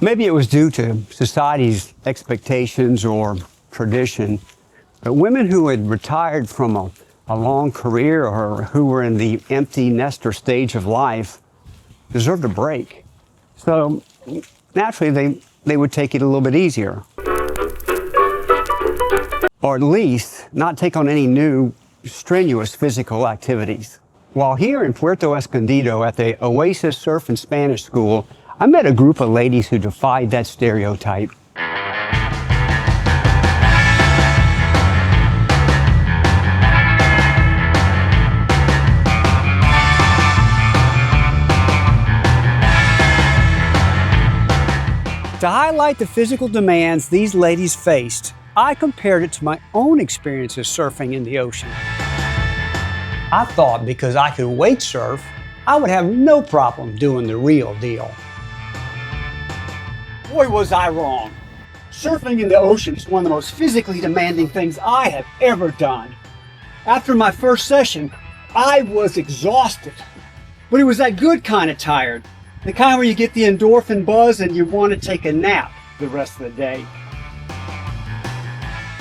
Maybe it was due to society's expectations or tradition, but women who had retired from a long career or who were in the empty nester stage of life deserved a break. So naturally, they would take it a little bit easier. Or at least not take on any new strenuous physical activities. While here in Puerto Escondido at the Oasis Surf and Spanish School, I met a group of ladies who defied that stereotype. To highlight the physical demands these ladies faced, I compared it to my own experiences surfing in the ocean. I thought because I could wake surf, I would have no problem doing the real deal. Boy, was I wrong. Surfing in the ocean is one of the most physically demanding things I have ever done. After my first session, I was exhausted. But it was that good kind of tired, the kind where you get the endorphin buzz and you want to take a nap the rest of the day.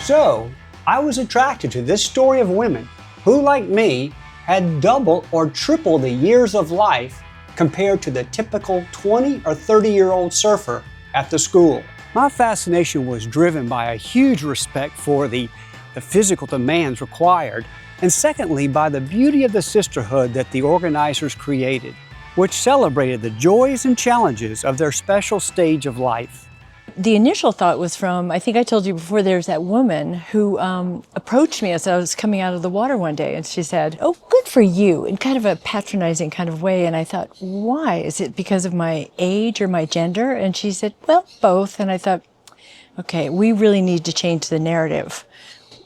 So, I was attracted to this story of women who, like me, had double or triple the years of life compared to the typical 20 or 30-year-old surfer at the school. My fascination was driven by a huge respect for the physical demands required, and secondly, by the beauty of the sisterhood that the organizers created, which celebrated the joys and challenges of their special stage of life. The initial thought was from, I think I told you before, there's that woman who approached me as I was coming out of the water one day, and she said, "Oh, good for you," in kind of a patronizing kind of way. And I thought, why? Is it because of my age or my gender? And she said, well, both. And I thought, okay, we really need to change the narrative.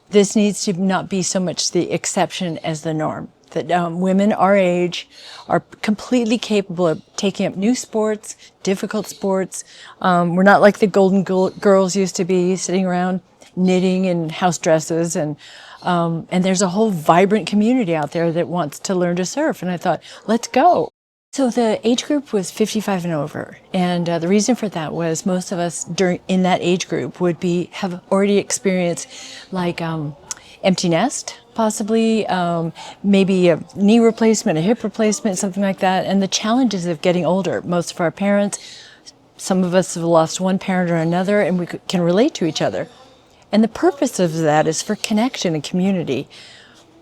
This needs to not be so much the exception as the norm. That women our age are completely capable of taking up new sports, difficult sports. We're not like the golden girls used to be, sitting around knitting in house dresses. And there's a whole vibrant community out there that wants to learn to surf. And I thought, let's go. So the age group was 55 and over. And the reason for that was most of us in that age group would have already experienced like empty nest, possibly, maybe a knee replacement, a hip replacement, something like that, and the challenges of getting older. Most of our parents, some of us have lost one parent or another, and we can relate to each other. And the purpose of that is for connection and community.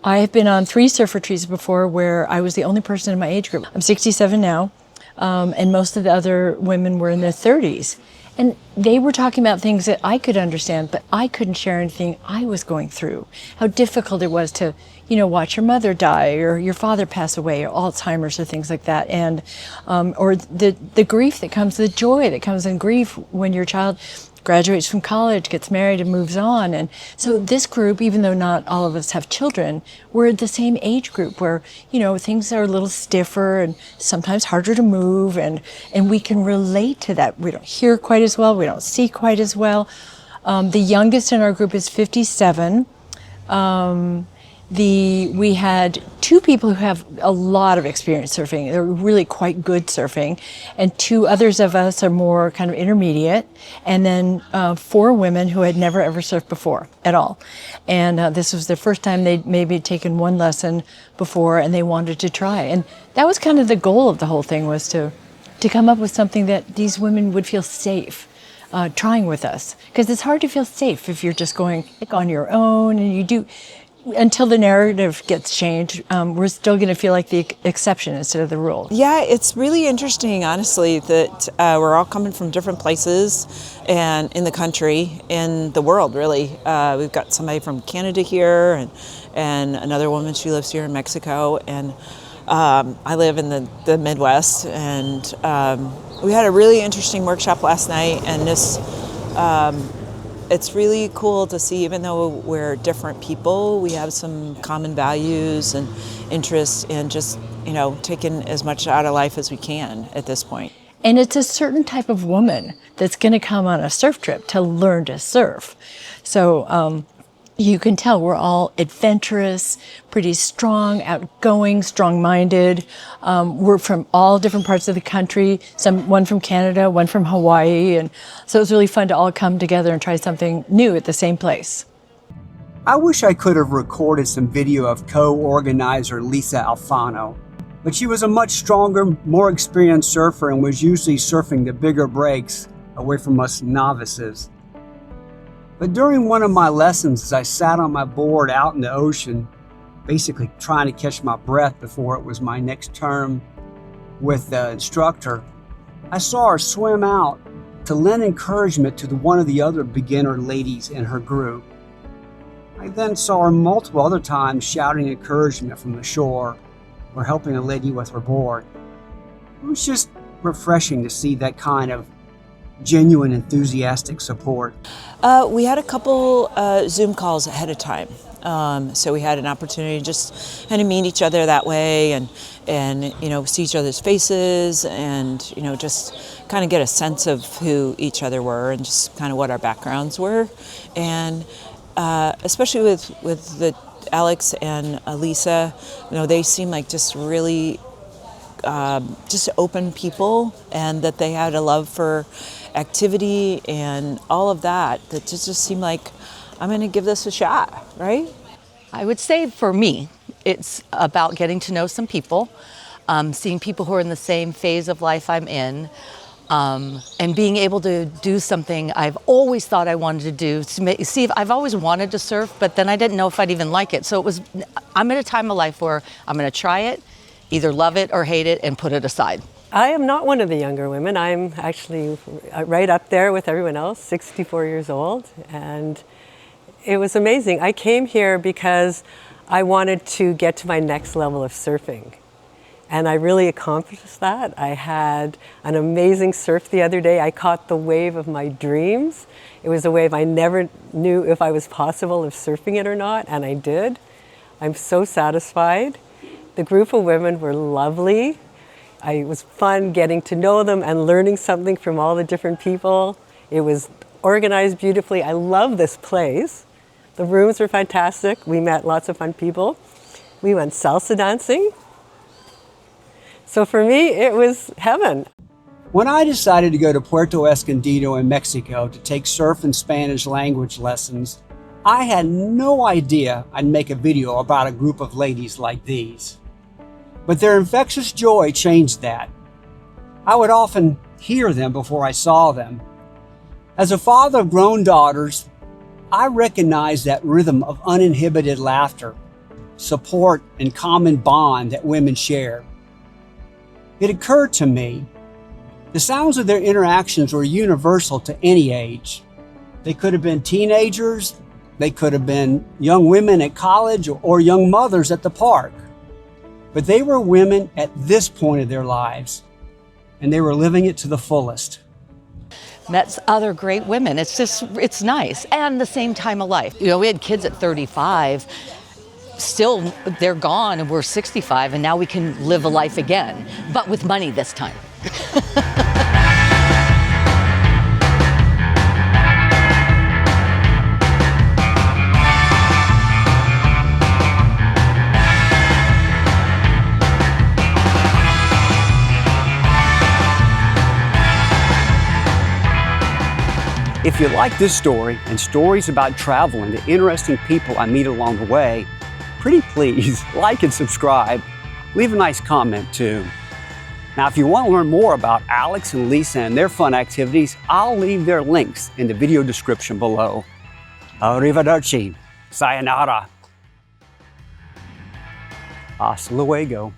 I have been on 3 surf retreats before where I was the only person in my age group. I'm 67 now, and most of the other women were in their 30s. And they were talking about things that I could understand, but I couldn't share anything I was going through. How difficult it was to, watch your mother die or your father pass away or Alzheimer's or things like that. And, or the grief that comes, the joy that comes in grief when your child graduates from college, gets married and moves on. And so this group, even though not all of us have children, we're the same age group where, things are a little stiffer and sometimes harder to move, and we can relate to that. We don't hear quite as well, we don't see quite as well. The youngest in our group is 57. We had 2 people who have a lot of experience surfing. They're really quite good surfing. And 2 others of us are more kind of intermediate. And then 4 women who had never ever surfed before at all. And this was their first time they'd maybe taken 1 lesson before, and they wanted to try. And that was kind of the goal of the whole thing, was to come up with something that these women would feel safe trying with us. Because it's hard to feel safe if you're just going on your own, and you do. Until the narrative gets changed, we're still going to feel like the exception instead of the rule. Yeah, it's really interesting, honestly, that we're all coming from different places and in the country, in the world, really. We've got somebody from Canada here, and another woman, she lives here in Mexico, and I live in the Midwest, and we had a really interesting workshop last night, and this it's really cool to see, even though we're different people, we have some common values and interests in just, taking as much out of life as we can at this point. And it's a certain type of woman that's going to come on a surf trip to learn to surf. So You can tell we're all adventurous, pretty strong, outgoing, strong-minded. We're from all different parts of the country, one from Canada, one from Hawaii, and so it was really fun to all come together and try something new at the same place. I wish I could have recorded some video of co-organizer Lisa Alfano, but she was a much stronger, more experienced surfer and was usually surfing the bigger breaks away from us novices. But during one of my lessons, as I sat on my board out in the ocean, basically trying to catch my breath before it was my next term with the instructor, I saw her swim out to lend encouragement to one of the other beginner ladies in her group. I then saw her multiple other times shouting encouragement from the shore or helping a lady with her board. It was just refreshing to see that kind of genuine, enthusiastic support. We had a couple Zoom calls ahead of time. So we had an opportunity to just kind of meet each other that way and see each other's faces and, just kind of get a sense of who each other were and just kind of what our backgrounds were. And especially with the Alex and Lisa, they seem like just really just open people, and that they had a love for activity and all of that just seemed like, I'm going to give this a shot, right? I would say for me, it's about getting to know some people, seeing people who are in the same phase of life I'm in, and being able to do something I've always thought I wanted to do. See, I've always wanted to surf, but then I didn't know if I'd even like it. So I'm at a time of life where I'm going to try it, either love it or hate it, and put it aside. I am not one of the younger women. I'm actually right up there with everyone else, 64 years old, and it was amazing. I came here because I wanted to get to my next level of surfing. And I really accomplished that. I had an amazing surf the other day. I caught the wave of my dreams. It was a wave I never knew if I was possible of surfing it or not, and I did. I'm so satisfied. The group of women were lovely. It was fun getting to know them and learning something from all the different people. It was organized beautifully. I love this place. The rooms were fantastic. We met lots of fun people. We went salsa dancing. So for me, it was heaven. When I decided to go to Puerto Escondido in Mexico to take surf and Spanish language lessons, I had no idea I'd make a video about a group of ladies like these. But their infectious joy changed that. I would often hear them before I saw them. As a father of grown daughters, I recognized that rhythm of uninhibited laughter, support, and common bond that women share. It occurred to me, the sounds of their interactions were universal to any age. They could have been teenagers, they could have been young women at college, or young mothers at the park. But they were women at this point of their lives, and they were living it to the fullest. Met other great women. It's nice. And the same time of life. We had kids at 35. Still, they're gone, and we're 65, and now we can live a life again, but with money this time. If you like this story and stories about travel and the interesting people I meet along the way, pretty please like and subscribe. Leave a nice comment too. Now, if you want to learn more about Alex and Lisa and their fun activities, I'll leave their links in the video description below. Arrivederci. Sayonara. Hasta luego.